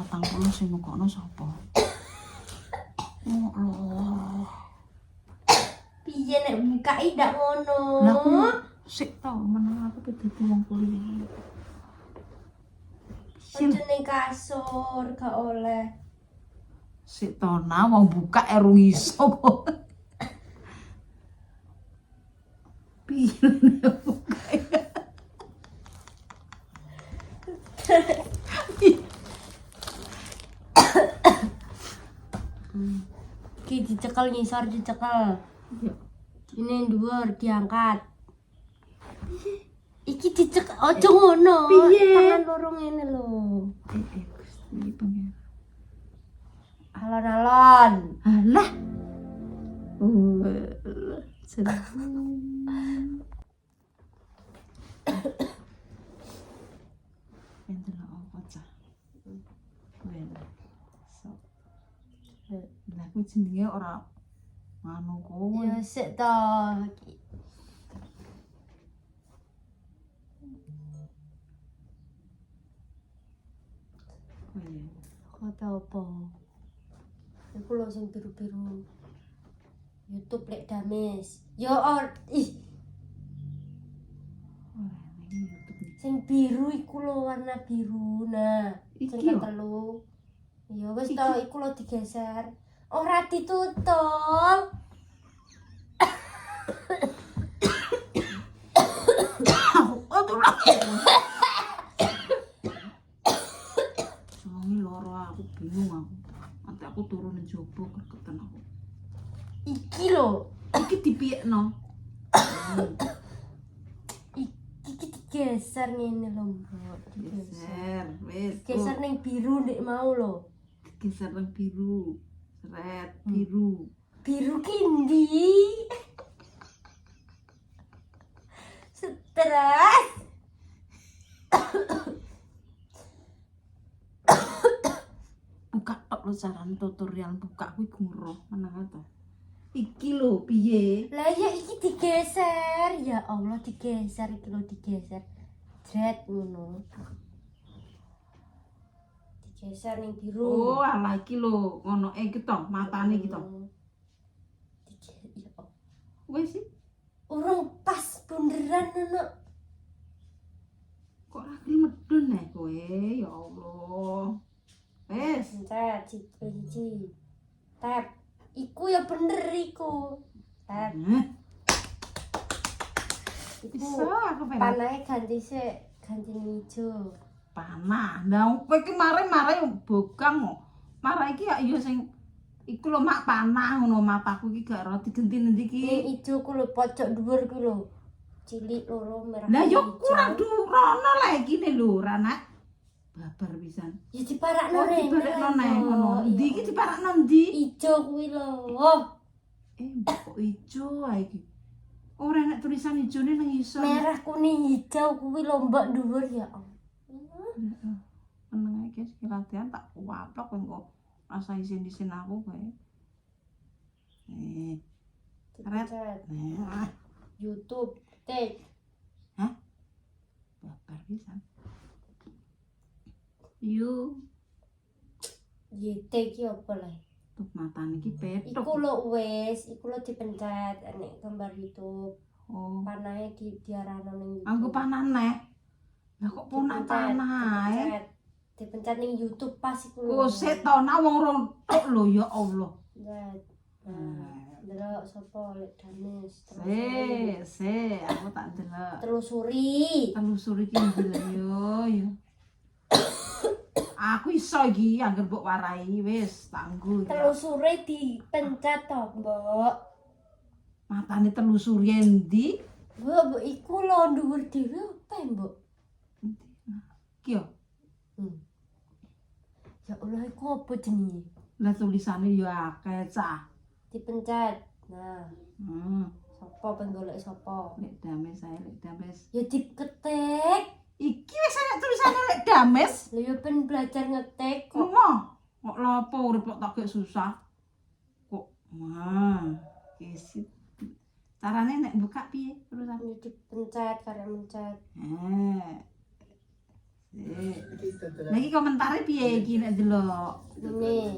40 sing nukokno sapa? Oh Allah. Piye nek bukai ndak ngono? Lah aku sik to meneng aku dadi wong kuliah. Ojo ning kasur gak oleh. Sik to nah wong buka erung iso kok. Piye buka. Ki dicekel ngisor dicekel. Ya. Ini dhuwur diangkat. Iki dicekel ojo ngono. Piye? Tangan loro ngene lho. Gusti pengen. Alon-alon. Alah. Sedih. Entar apa cah? Wena. So. Lah aku jenenge ora anu kowe. Ya sik to. Kata apa? Iku lho sing biru-biru. YouTube lek dames. Yo ih. Sing biru iku lho warna biru. Nah, sing Iki yo? ketelu. Ya wis to iku lho digeser. Ora ditutup. Songi loro aku bingung aku. Nanti aku turun njaba keketen aku. Iki lho. Iki dipiyekno. Iki digeser ngene lho, Mbok. Geser, wis. Geser ning biru ndek mau lho. Geser nang biru. Seret biru. Biru ki ndi? Stres. Buka tok lho carane tutorial buka kuwi gumuruh meneng to. Iki lho piye? Lah ya iki digeser. Ya Allah digeser iki lho digeser. Jret ngono. Digeser ning biru. Oh, alah iki lho ngono iki to, matane iki to. Ya Allah. Wis sih. Urung pas bunderan ngono. Kok lagi medun kowe ya Allah. Wes. Pencet siji. Tap. Iku ya bener iku. Tap. Iku Iso aku pengen panahe ganti sik, ganti ijo. panah. Lah kowe iki mare-mare bogang kok. Mare iki ya sing iku lho mak panah ngono mataku iki gak ora digenti endi iki. Ning ijo ku lho pojok dhuwur ku lho. Cilik loro merah. Lah yo kurang durono lah iki ne lho, Ranak. Babar pisan. Ya diparakno rene. Diparakno neh ngono. Ndi iki diparakno ndi? Ijo kuwi lho. Kok ijo ae iki. Ora enak tulisan ijone nang isor. Merah kuning hijau kuwi lho mbok dhuwur ya. Meneng iki iki latihan tak kuwaplok engko rasa isin-isin aku kowe. Red. YouTube take. Hah? Babar pisan. Yo, YT iki apa lah? tuh matane iki petok. Iku lho wis, iku lho dipencet nek gambar YouTube. Oh, Panahe diarahno ning YouTube. aku panah neh. Lah kok punah panah ae? Dipencet ning YouTube pas iku lho. Oh, setona wong rontok lho ya Allah. Nah, delok sapa lek danes Aku tak delok. telusuri. Telusuri iki ndelok yo. Aku iso iki anggere mbok warai wis tangguh. Telusuri dipencet to, Mbok. Matane telusuri endi? Mbok iku lho dhuwur dhewe apa, Mbok? Iki yo. Ya Allah iku apa jenenge? Lah tulisane yo akeh cah. Dipencet. Nah, Hmm. sapa penggolek sapa? Lek dames ae, lek dames. Ya diketik. Iki wis ana tulisane lek dames. Lha yo ben belajar ngetik kok. Kok lapo urip kok tak gek susah. Kok isi. Carane nek buka piye terus aku Ini dipencet karek mencet. Lagi komentare piye iki nek delok? Ini.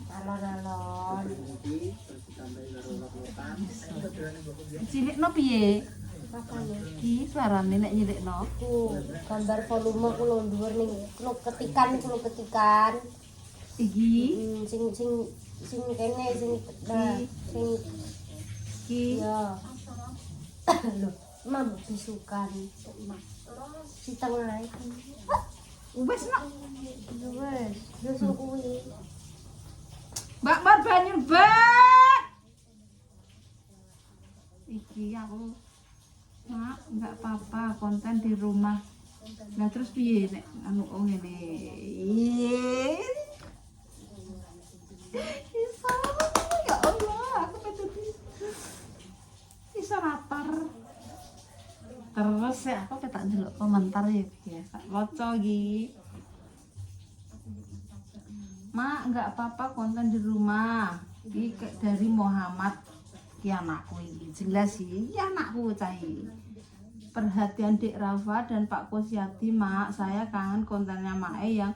Alon-alon. Cilikno piye? Makane Iki suarane nek nyilikno. ku gambar volume ku lho dhuwur ning ketikan ku lho ketikan. Iki Sing kene sing nah, sing iki ya. Lho, mam bisukan. Si tengah iki. wis nak. Wes, yo kuwi. Mbak Mar banyu, Mbak. Iki aku Mak, enggak apa-apa konten di rumah. Nah terus piye nek anu ngene. Isa, ya Allah, aku pengen bisa lapar. Terus ya aku tak ndelok komentar ya biasa. Waca iki. Mak, enggak apa-apa konten di rumah. Iki dari Muhammad. Ki anakku ini jelas sih, ya anakku cai. Perhatian Dek Rafa dan Pak Kusyati, Mak. Saya kangen kontennya Mak yang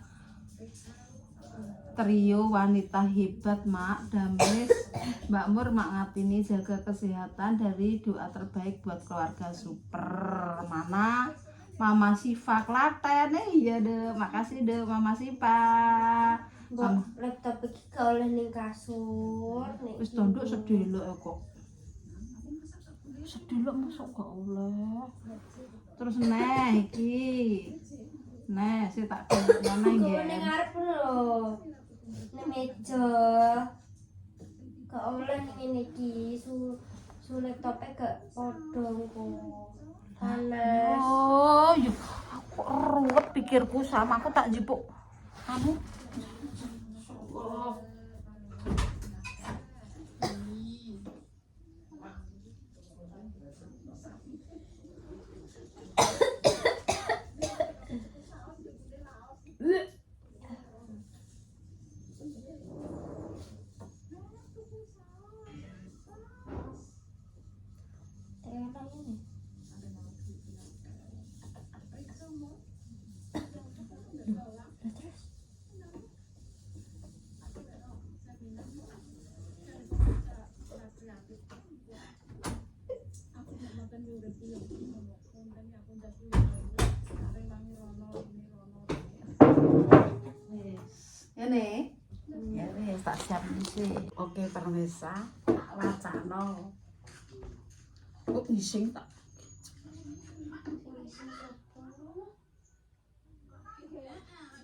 trio wanita hebat, Mak. Damis, Mbak Mur, Mak Ngatini jaga kesehatan dari doa terbaik buat keluarga super. Mana Mama Siva Klaten, iya deh, makasih deh Mama Siva. Mbok laptop iki gak oleh ning kasur. Wis tonduk sedelok kok. Sedelok masuk gak oleh. Terus neh iki. Neh, sik tak mana Kok nggih. ning ngarep lho. Ning meja. Gak oleh ning ngene iki. Su laptope gak padha kok. Panas. Oh, yo kok ruwet pikirku sama aku tak jipuk. Kamu ini ya wis tak siap sih. Oke permisa, tak wacano. Kok ngising tak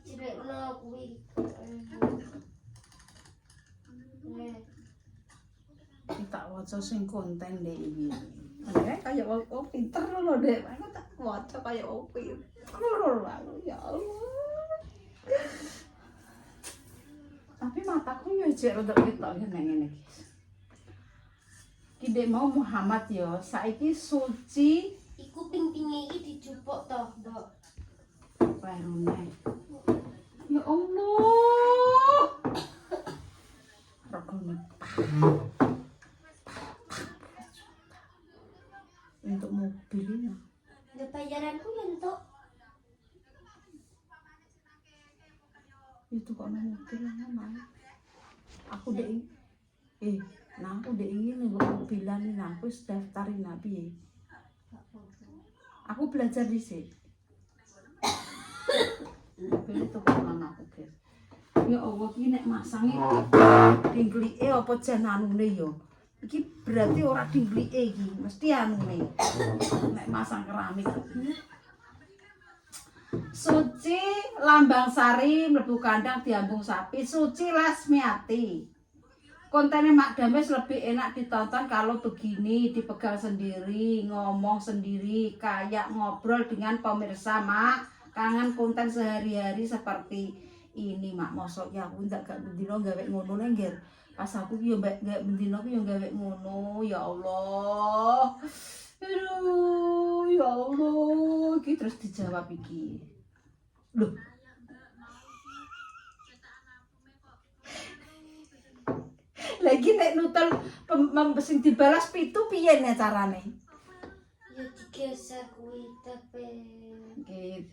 Direkno kuwi. tak waca sing konten deh iki. Kayak wong pinter lho, Dek. Aku tak waca kayak wong pinter lho aku, ya Allah. Tapi mataku yo jek rodok ketok ngene iki. Ki Dek mau Muhammad yo, saiki suci Iku ping-pinge iki dijupuk to, Mbok. barune. Ya Allah. Regane untuk mobil ini. Ya bayaranku ya entuk. Itu kok nang mobil mana? Aku dek nah aku dek ingin nggo mobilan ini aku wis daftarin piye. Aku belajar di sini. Mobil itu kok nang aku, guys. Ya Allah ki nek masange dingklike apa jan anune yo. Iki berarti ora dingklike iki, mesti anune. Nek masang keramik. Suci Lambang Sari mlebu kandang diambung sapi. Suci Lasmiati. Kontennya Mak Dames lebih enak ditonton kalau begini, dipegang sendiri, ngomong sendiri, kayak ngobrol dengan pemirsa, Mak. Kangen konten sehari-hari seperti ini, Mak. Mosoknya aku ndak gak bendino gawe ngono nengger. Pas aku ki yo gak bendino ki yo gawe ngono, ya Allah. Aduh, ya Allah, iki terus dijawab iki. Loh. Lagi nek nutul sing dibalas pitu piye nek carane? Ya digeser kuwi tepe. Iki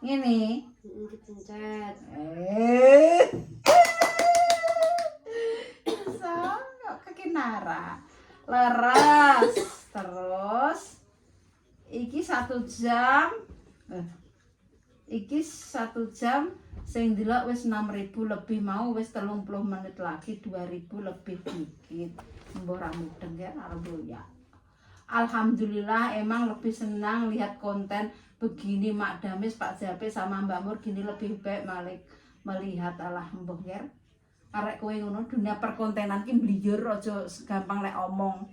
ngene. Dipencet. So, kaki Nara. Leres. Terus iki 1 jam. Iki 1 jam sing delok wis 6.000 lebih, mau wis 30 menit lagi 2.000 lebih dikit. Mbok ra mudeng ya karo ya. Alhamdulillah, emang lebih senang lihat konten begini Mak Damis, Pak Jape sama Mbak Mur gini lebih baik melihat alah mbah yer. Arek kowe ngono dunia perkontenan ki mbliyur aja gampang lek omong.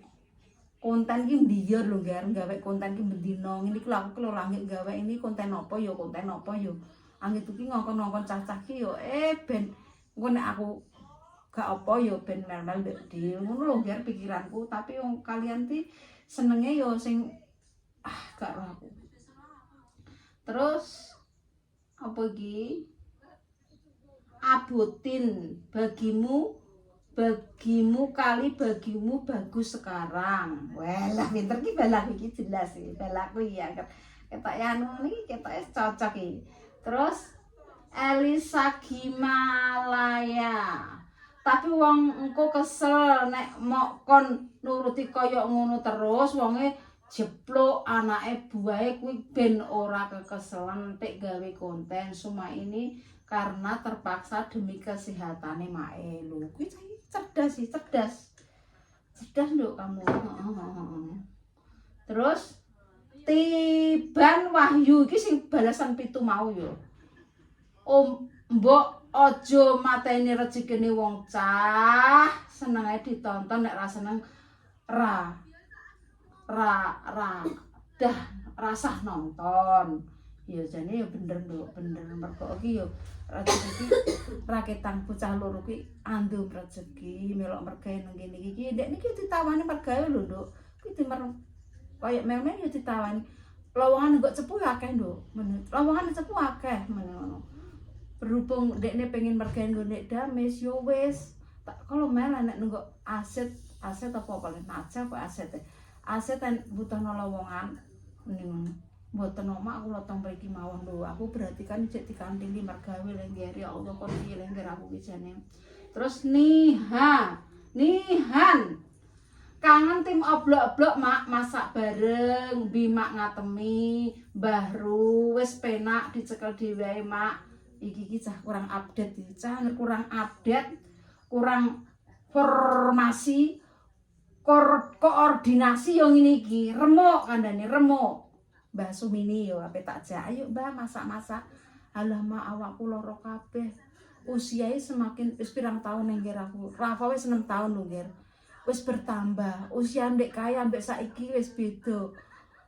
Konten ki mbliyur lho Ger, gawe konten ki bendina. Ngene iki lho aku lho langit gawe ini konten apa ya Angit iki ngongkon-ngongkon cacah ki yo ben engko nek aku gak apa yo ben mel-mel ndek dhewe ngono lho Ger pikiranku, tapi wong kalian ti senenge yo sing gak roh aku. Terus apa iki? Abutin bagimu kali bagimu bagus sekarang. Walah pinter ki balaku iki jelas iki. Balaku ya ketok anu niki ketok cocok iki. Terus Elisa Gimalaya. Tapi wong engko kesel nek mok kon nuruti kaya ngono terus wonge jeplok anake buahe kuwi ben ora kekeselan pek gawe konten semua ini karena terpaksa demi kesehatannya mae lho. Kuwi cerdas nduk kamu. Terus Tiban Wahyu iki sing balasan 7 mau yo. Mbok aja mateni rezekine wong cah, senenge ditonton nek ra seneng dah rasah nonton. Ya jane ya bener nduk, bener mergo iki yo rezeki raketan bocah loro ki andum rezeki melok mergawe nang kene iki. Ndek niki ditawani mergawe lho nduk. Kuwi timer koyo mel-mel yo ditawani. Lowongan nggo cepu akeh nduk. Lowongan cepu akeh ngono. Berhubung ndekne pengen mergawe nggo Damis yo wis. Kalau mel nek nunggu aset apa paling aja kok aset. Aset butuhno lowongan ning mboten omak kula teng mriki mawon lho. Aku berarti kan cek dikandhingi mergawe lengger ya Allah kon piye lengger aku ki jane. Terus Nihan. Kangen tim oblok-oblok Mak masak bareng, Bimak ngatemi, Mbah Ru wis penak dicekel dhewe Mak. Iki cah kurang update iki, kurang update, kurang formasi, koordinasi yo ngene iki. Remuk kandhane remuk. Mbah Sumini yo ape tak jak, ayo Mbah masak-masak. Alah Mak awakku lara kabeh. Usiae semakin wis pirang tahun nggih aku. Rafa wis 6 tahun lho nggih. Wis bertambah. Usia ndek kaya ambek saiki wis beda.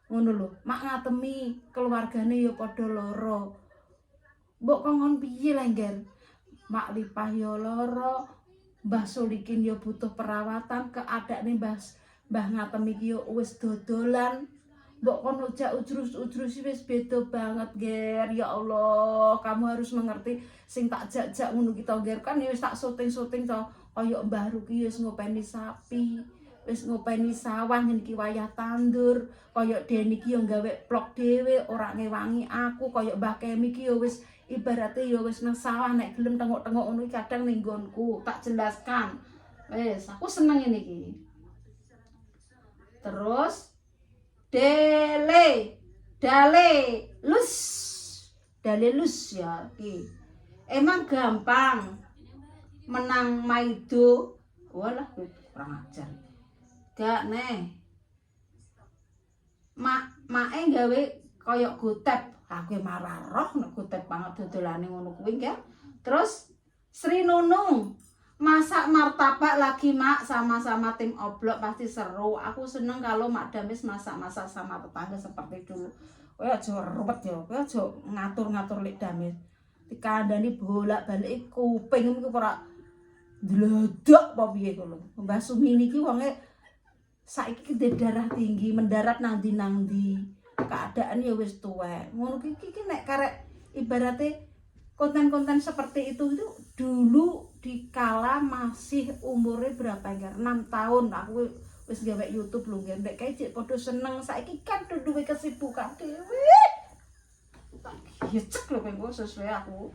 Ngono lho. Mak ngatemi keluargane yo padha lara. Mbok kongkon piye lengger? Mak Lipah yo lara. Mbah Solikin yo butuh perawatan, keadaane Mbah Ngatem iki yo wis dodolan. Mbok kon ojak ujrus-ujrus wis beda banget, Ger. Ya Allah, kamu harus mengerti sing tak jak-jak ngono kita, Ger. Kan wis tak syuting-syuting to, kaya Mbah Ruki wis ngopeni sapi, wis ngopeni sawah niki wayah tandur, kaya Deni iki yo gawe vlog dhewe, ora ngewangi aku, kaya Mbah Kemi iki yo wis ibarate yo wis nang sawah nek gelem tengok-tengok ngono kadang ning nggonku, tak jelaskan. Wis, aku seneng ngene iki. Terus Dale lus ya iki. Emang gampang menang Maido. Walah kurang ajar. Gak neh. Mae gawe koyok gotep. Aku marah roh nek gotep banget dodolane ngono kuwi ya. Terus Sri Nunung masak martabak lagi Mak sama-sama tim oblok pasti seru. Aku seneng kalau Mak Damis masak-masak sama tetangga seperti dulu. Kowe aja ruwet ya, kowe aja ngatur-ngatur lek Damis. Dikandani bolak-balik kuping iku ora dlodok apa piye kok lho. Mbah Sumini iki wonge saiki darah tinggi, mendarat nang ndi. Keadaan ya wis tuwek. Ngono iki nek karek ibarate konten-konten seperti itu dulu dikala masih umurnya berapa ya? 6 tahun aku wis gawe YouTube lho nggih. Nek kae cek padha seneng. Saiki kan duwe kesibukan dhewe. Tak gecek lho kowe sesuai aku.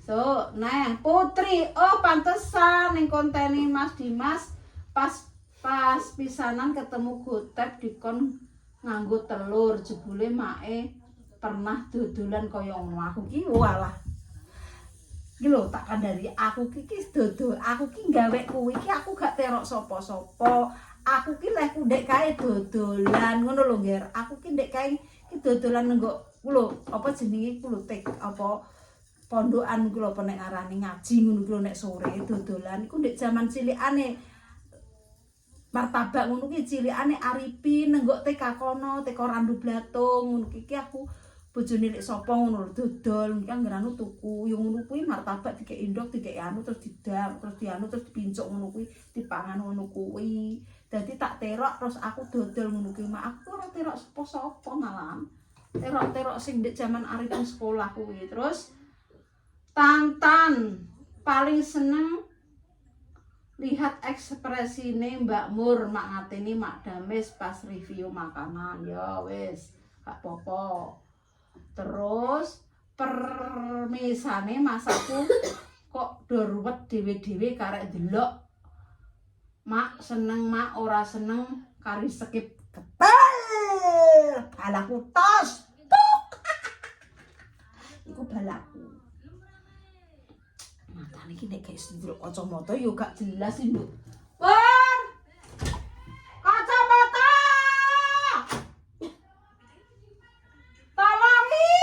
So, nah Putri, oh pantesan ning kontene Mas Dimas pas pisanan ketemu Gotep dikon nganggo telur jebule make pernah dodolan kaya ngono. Aku ki walah. Iki lho tak kandhani aku ki dodol, aku ki gawe kuwi ki aku gak terok sapa-sapa. Aku ki lek ndek kae dodolan ngono lho, Nger. Aku ki ndek kae ki dodolan nggo lho, apa jenenge ku lho tek apa pondokan ku lho apa nek ngarani ngaji ngono ku lho nek sore dodolan iku ndek jaman cilikane. Martabak ngono ki cilikane Arifin nenggok TK kono, TK Randu Blatung ngono ki aku bojone lek sapa ngono dodol kan ngranu tuku yo ngono kuwi martabak dikek indok dikek anu terus didang terus dianu terus dipincuk ngono kuwi dipangan ngono kuwi. Dadi tak terok terus aku dodol ngono kuwi mak aku ora terok sapa-sapa malam. Terok-terok sing ndek jaman Arifin sekolah kuwi. Terus Tantan paling seneng lihat ekspresine Mbak Mur mak ngateni Mak Dames pas review makanan ya wis gak apa-apa. Terus permisane masaku kok do ruwet dhewe-dhewe karek delok mak seneng mak ora seneng kari skip ketel balaku tos tuk iku balaku matane iki nek guys ndelok kacamata yo gak jelas iki lho. Pur kacamata tolongi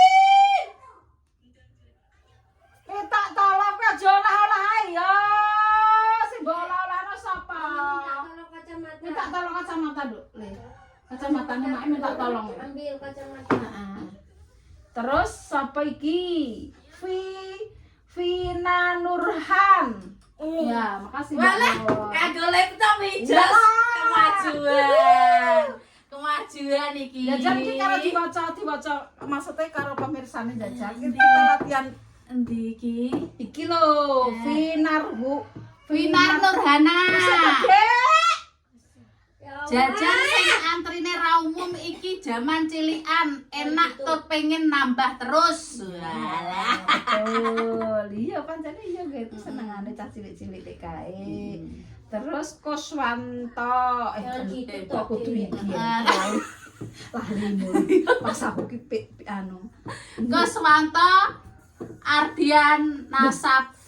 kita tolong ke jona olah ya si bola olahno sapa minta tolong kacamata Duk le kacamatane mak minta tolong Ambil kacamata. terus sapa iki Vina Nurhan. Ya, makasih banget. Kagak laptop ijaz kemajuan. Kemajuan iki. Jajan iki karo diwaca maksudnya karo pemirsane jajan. Kita latihan Endi iki? iki lho, Vina Nurhana. Jajan sing antrine ra umum iki jaman cilikan, enak tur pengen nambah terus. Walah. Betul. Iya pancene iya gitu senengane cah cilik-cilik kae. Terus Koswanto gitu kok kudu iki. Lali pas aku ki anu. Koswanto Ardian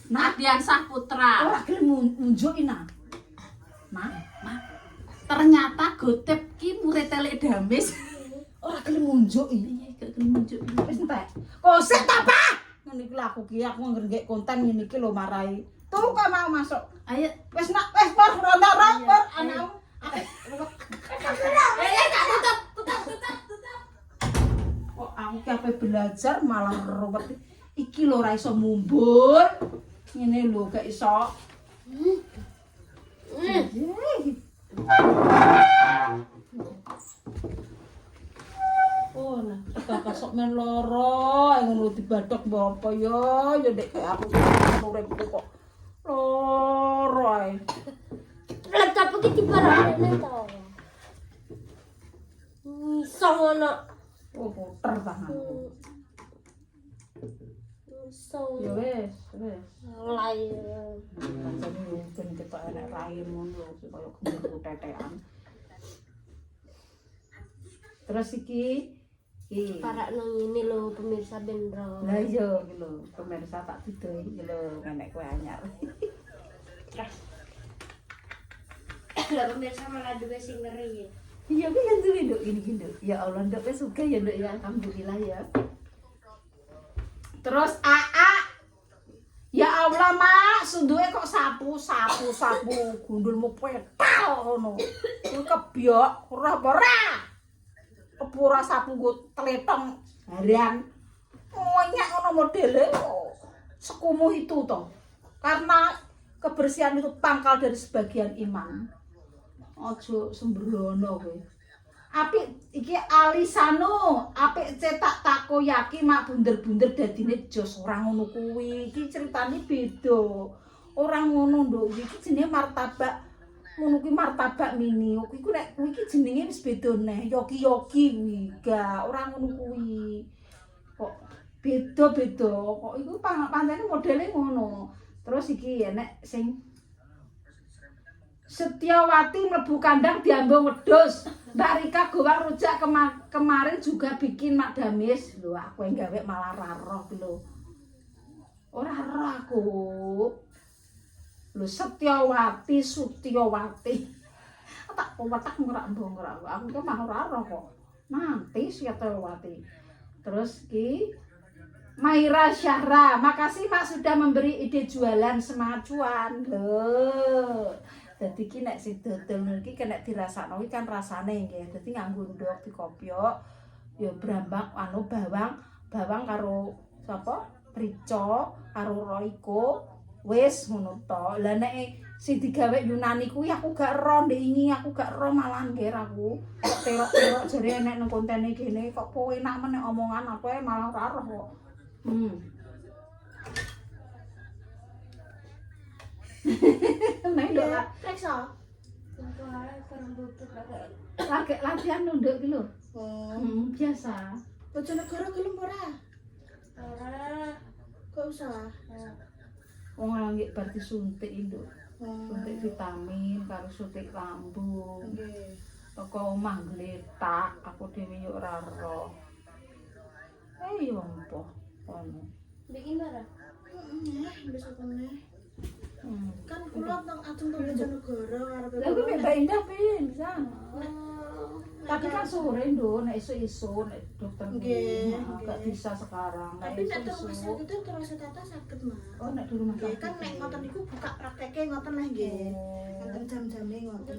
Ardian Saputra. Ora gelem munjuk ina. Ternyata Gotep ki murid Telek Dames. Ora gelem munjuk iki. Iya, gak gelem munjuk. Wis entek. Koset apa? Ngene iki lho aku ki aku ngrengek konten ngene iki lho marai. Tuh kok mau masuk. Ayo. Wis nak wis bar ronda-ronda bar anakmu. Tutup. Kok aku ki ape belajar malah ruwet. Iki lho ora iso mumbul. Ngene lho gak iso. Oh, nah, kakak sok men loro, ngono dibadhok mbok apa ya ndek kaya aku uripku kok loro ae. Laptop iki diparane to. Iso ngono. Oh, puter tanganku. Iso. Ya wis. Lair. Pancene mungkin kita enek rain ngono kaya gendut tetekan. Terus iki Para nang ini lho pemirsa Bendro. lah iya iki lho pemirsa tak didoi iki lho nenek kowe anyar. Lah pemirsa malah duwe sing ngeri ya. Iya kuwi yang duwe Nduk ini Nduk. Ya Allah Nduk wis suka ya Nduk ya alhamdulillah ya. Terus AA ya Allah mak sunduke kok sapu gundulmu petal ngono. Kuwi kebyok ora. Ora sapu nggo tletong harian. Monyak ngono modele sekumuh itu toh. Karena kebersihan itu pangkal dari sebagian iman. Ojo sembrono kowe. apik iki alisano, apik cetak takoyaki mak bunder-bunder dadine jos ora ngono kuwi. Iki critane beda. Ora ngono, Nduk. Iki jenenge martabak. Ngono kuwi martabak mini. Iku nek kuwi iki jenenge wis beda neh. Yoki-yoki kuwi. Gak ora ngono kuwi. Kok beda-beda. Kok iku pancene modele ngono. Terus iki enek sing Setiawati mlebu kandang diambung wedhus. Mbak Rika gowang rujak kemarin juga bikin mak damis. Lho aku yang gawe malah ra roh lho. Ora roh aku. Lho Setiawati. Tak wetak ngerak-mbong aku ki mah ora roh kok. Nanti Setiawati. Terus ki Maira Syahra, makasih Mak sudah memberi ide jualan, semangat cuan. Lho. Dadi ki nek sing dodol iki kena dirasakno iki kan rasane nggih. Dadi nganggo ndok dikopiok ya brambang bawang karo sapa? Rico karo Royco. Wis ngono to. Lah nek sing digawe Yunani kuwi aku gak ero ndingi, aku gak ero malah nggih aku. Terok-terok jare enek nang kontene kene kok enak men nek omongan aku malah ora ero kok. Nek ndok Reksa. lagi latihan nduk iki lho. Biasa. Bojonegoro gelem ora? Ora. Kok usah? Wong lagi bar disuntik nduk. Suntik vitamin karo suntik lambung. Nggih. Teko omah gletak, aku dhewe yo ora ero. Yo empo ngono. Bikin ora? Heeh, besok meneh. Kan kula teng ajeng teng Bojonegoro arep. Lah kuwi Mbak Indah pin bisa. Tapi kan sore nduk, nek esuk-esuk nek dokter Nggih, gak bisa sekarang. Tapi nek terus itu terus tata saged mah. Oh nek di rumah Nggih, sakit. kan nek ngoten niku buka prakteke ngoten lah nggih. Ngoten jam-jame ngoten.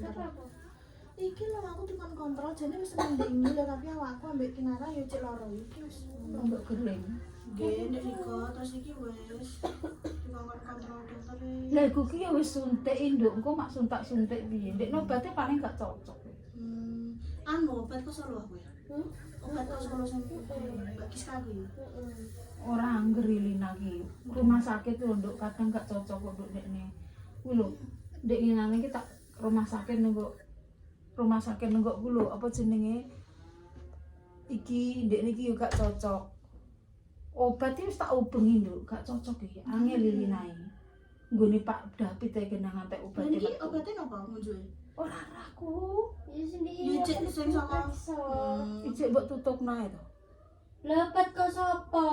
Iki lho aku tukang kontrol jane wis mendingi lho tapi awakku ambek Kinara yo cek loro iki wis. Nduk gering. Nggih, nek Riko terus iki wis tukang kontrol dokter. Lah iku ki ya wis suntik nduk, engko mak suntak-suntik piye? Ndek obate paling gak cocok. Anu obat kok solo aku ya. Obat kok solo sing Mbak Kiska kuwi. Ora anggere Lina ki. Rumah sakit lho nduk kadang gak cocok kok nduk ndekne. Kuwi lho, ndek ngene iki tak rumah sakit nunggu ku lho apa jenenge? Iki ndekne iki yo gak cocok. Obat iki wis tak ubengi nduk, gak cocok iki. Angel Linae. Nggone Pak David ae kena ngantek obat Ini iki. obatnya apa ngunjuke? Ora aku. Ya sendiri. Ijek sing saka. Ijek mbok tutupno ae to. Lepat kok sapa?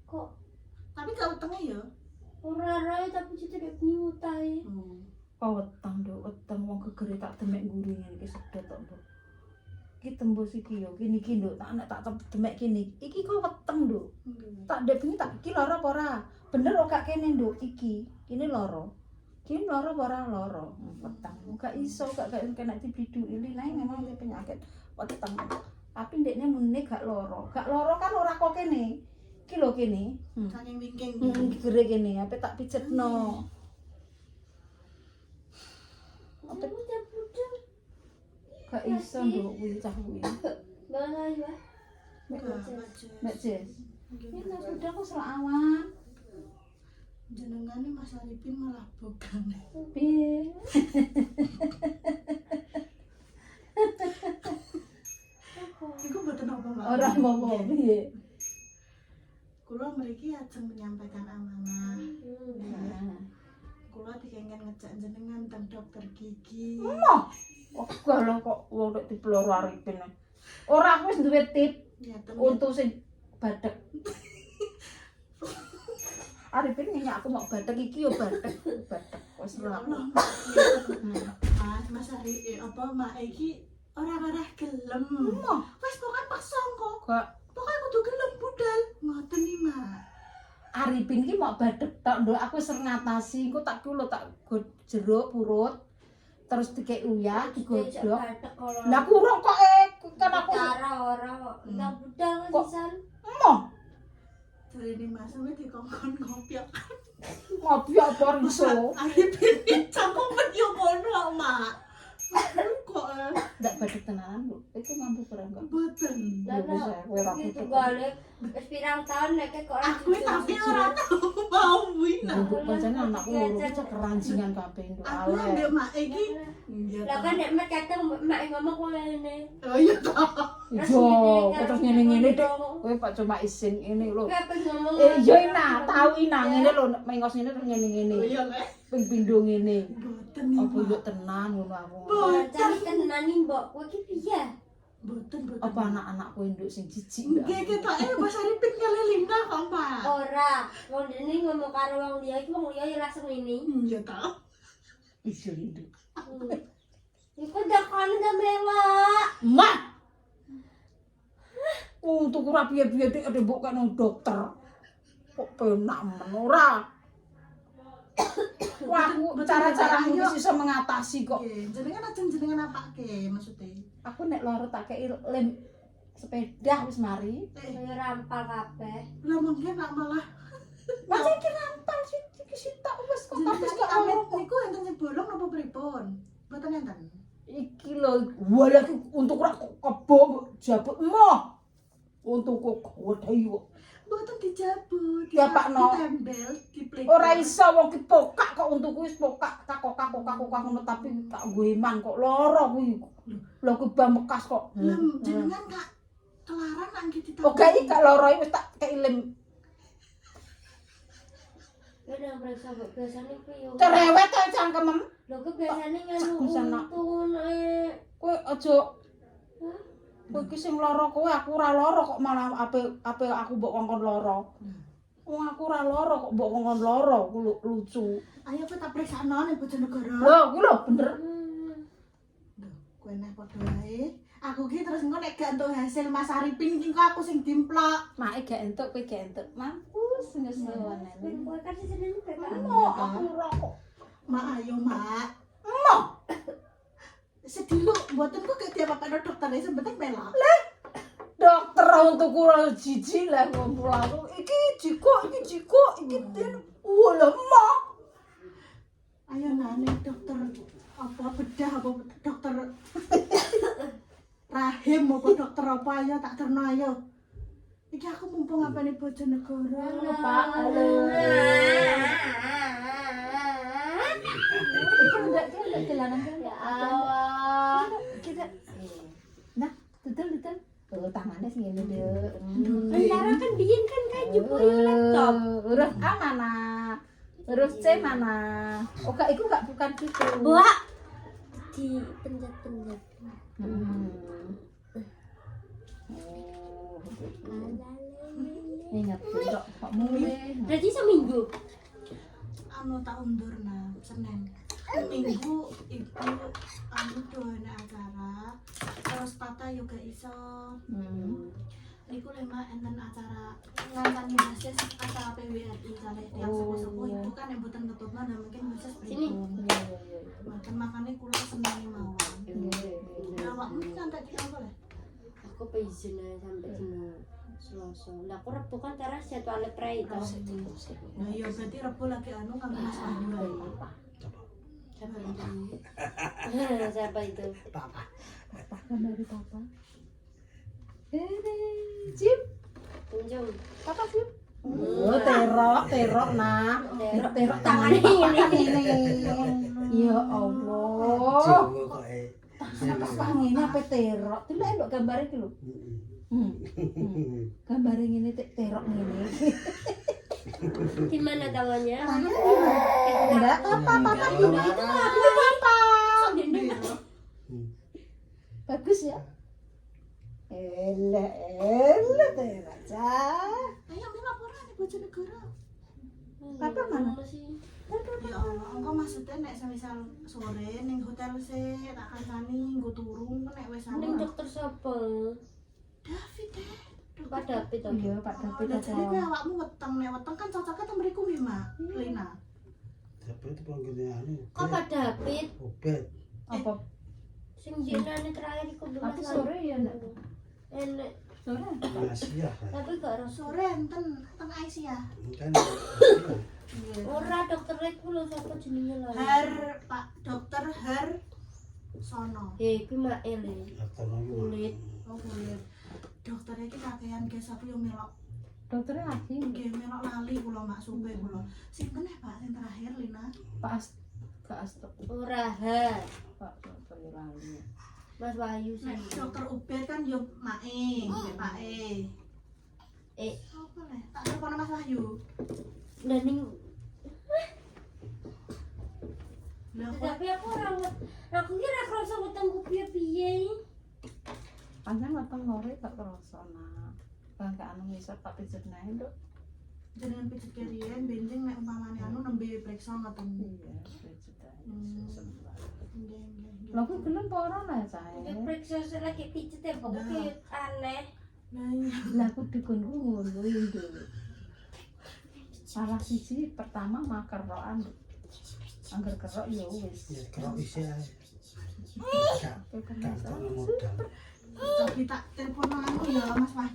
Kok Tapi gak wetenge ya. ora rae tapi cetek nyutai. Oh weteng nduk, weteng wong gegere tak demek nguri ngene iki sedot tok nduk. Iki tembus iki yo, kene iki nduk, tak nek tak demek kene. Iki kok weteng nduk. Tak ndek bengi tak iki lara apa ora? Bener kok gak kene nduk iki. Kene lara. Kene lara apa ora lara? Weteng. Gak iso gak kena dibiduki. Nae memang dia penyakit weteng. Tapi ndekne mune gak lara. Gak lara kan ora kok kene. Iki lho kene. Saking wingking. Gegere kene, ape tak pijetno. Aku udah Gak iso nduk kuwi cah kuwi. Bangga ya. Mbak Jess. Ini tak udah kok selawan. Jenengane Mas Arifin malah bogan. Piye? Iku mboten apa-apa. Ora apa-apa piye. Kula mriki ajeng menyampaikan amanah. Nah. Kula dikengken ngejak jenengan teng dokter gigi. Moh. Oh, galah kok wong nek dipeloro Arifin. Ora aku wis duwe tip Ngeten. untuk sing badhek. Arifin nyanyi aku mau badhek iki yo badhek. Wis ora. Mas Arifin apa mak iki ora gelem. Moh. Wis pokoke paksa kok. Gak Pokoke kudu gelem budal. Ngoten iki, Mak. Arifin iki mau badhek tok nduk aku wis ngatasi engko tak kulo tak jeruk purut terus dikek uyah digodhog. Lah kurang kok kan aku Cara ora kok. Enggak budal Kok? sisan. emoh Jarene Mas sampe dikongkon ngopiok. ngopi apa iso. Arifin cangkem yo ngono, Mak. Ku pokoknya. Ndak badhe tenanan lho. Iki mampu barang kok. Boten. Ya wis kowe ra Itu butuh. balik. Wis pirang tahun nek kok ora Aku tapi ora tau mau wina. Ibu pancen anakku loro iki cek keranjingan kabeh nduk Aku ale. ambek mak iki. Iya. Lah kan nek mek kadang mak ngomong kowe ngene. Oh iya toh. Yo, terus ngene-ngene Dik. Kowe kok cuma isin ini lho. Kowe pengen ngomong. Yo Ina, tau Ina ngene lho nek mengos ngene terus ngene-ngene. Oh iya lek. Ping pindho ngene. Boten Apa iki. yo tenan ngono aku. Cari tenan nih mbok, kowe iki piye? Boten. Apa anak-anak kowe nduk sing jijik ndak? Nggih ketoke Mas Arifin kali Linda kok, Pak. Ora, wong dene ngomong karo wong liya iki wong liya ya langsung ini. Iya toh. Iso nduk. Iku dakane dah melak. Mak. Untuk ora piye-piye Dik ada mbok kan dokter. Kok penak men ora. Wah, aku cara-cara mungkin bisa mengatasi kok. Nggih, jenengan ajeng jenengan apake maksudnya? Aku nek loro tak kei lem sepeda wis mari. Saya rampal kabeh. Lah mungkin nak malah Masa iki rampal sih iki sitok wis kok tapi jenengan kok amit loro. niku enten sing bolong napa pripun? Mboten enten. Iki lho, walah iki untuk ora kebo jabut emoh. Untuk kok wedhi kok. Mboten dijabut. Ya, Pak, no. Ditempel, dipleter. Ora iso wong ki pokak kok untukku wis pokak kakok ngono tapi tak gueman kok loro kuwi. Lho ku bang bekas kok. Lem jenengan kak kelaran nang iki ditempel. Oke iki gak loro wis tak kei lem. Kowe nang periksa mbok biasane piye? Cerewet ae cangkemem. Lho kowe biasane nganu Bisa, Nak. untun Kowe aja kowe iki sing loro kowe aku ora loro kok malah ape aku mbok kongkon loro. Wong aku ora loro kok mbok kongkon loro ku lucu. Ayo kowe tak periksakno ning Bojonegoro. Lho ku lho bener. Duh, kowe nek padha wae. Aku ki terus engko nek gak entuk hasil Mas Arifin iki kok aku sing dimplok. Mak gak entuk kowe gak entuk. Mampus ngesewane. kowe kan jenenge PKA. Mo aku ora kok. Mak ayo, Mak. Mo Sedih lu, mboten kok gak diapa-apa dokter sing penting melak. dokter untuk kurang jijik lah ngumpul aku. Iki jiko iki tin. Wala mo. Ayo nane dokter apa bedah apa dokter rahim apa dokter apa ayo tak terno ayo. Iki aku mumpung apa nih Bojonegoro. Pak, halo. Enggak jalanan kan ya Allah. Kita nah, tutul. Oh, tangannya sing ngene lho. Antara kan biyen kan kayak jebul laptop. Huruf A mana? Huruf C mana? Oh, kak, itu enggak bukan gitu. Buat di penjat-penjat. Oh. Ingat kok mulai. Berarti seminggu. Anu tak undur nah Senin. Minggu ibu anu doane acara terus tata yoga iso. Niku lema enten acara ngantani basis acara PWRI kali tiap sepo-sepo itu kan yang mboten ketutna dan mungkin basis Sini. makan makane kula seneng mawon. Awakmu ngantek iki apa le? Aku izin aja sampai dino Selasa. Lah aku Rebo kan karena jadwalnya pre itu. Nah ya berarti Rebo lagi anu kanggo Mas Pandu. Siapa itu? Siapa itu? Papa dari papa. Cip. Kunjung. Papa cip. Oh, terok nah. Terok Tangannya ini. Ya Allah. Jowo kok Papa ngene apa terok? Delok ndok gambare iki lho. Gambare ngene terok ngene. Gimana tangannya? Enggak apa-apa ini itu apa? Bagus ya. Elah terok cah. Ayo mrene laporan ning Bojonegoro. Papa mana? Ya Allah, engko maksudnya nek semisal sore ning hotel sih tak kancani nggo turu nek wis Ning anu. dokter siapa? David deh. Pak David toh. Iya, Pak David Lah jadi kowe ada. awakmu weteng nek weteng kan cocoknya teng mriku nggih, Mak. Lina. Siapa itu panggilnya anu? Kok Pak David? Obet. Apa? Sing jenane terakhir iku belum. Tapi sore ya, Nak. Enek. Sore. Asia kan. Tapi gak ora Sore enten teng Aisyah. Kan. ora dokter iku lho sapa jenenge lho. Har Pak Dokter Har sono. Iku mak ele. Atau Kulit. Oh kulit. Dokternya iki kakean guys, aku yo melok Dokternya lagi nggih melok lali kula mak supe kula. Sinten Pak sing terakhir Lina? Pak Asto Ora ha. Pak dokter lali. Mas Wahyu sih. Nek dokter Ubed kan yo mae, nggih Pak E. Apa le? Tak telepon Mas Wahyu. Lah ning Lah kok tapi aku kira kerasa wetengku piye-piye. Panjang matang lore tak kerasa nak. Bangga anu ngisor tak pijet nae nduk. jenengan pijet kerian benjing nek umpamane anu nembe periksa ngoten. Iya, pijet ae. Sebentar. Nggih nggih. Lha kuwi gelem apa ora lah sae? Iki periksa lagi pijet ya kok kayak aneh. Lah iya. Lah aku dikonku ngono iki. Salah siji pertama maker rokan. Angger kerok ya wis. ya kerok isi aja. Kayak Gampang modal. Tapi tak telepon anu ya Mas Wahyu.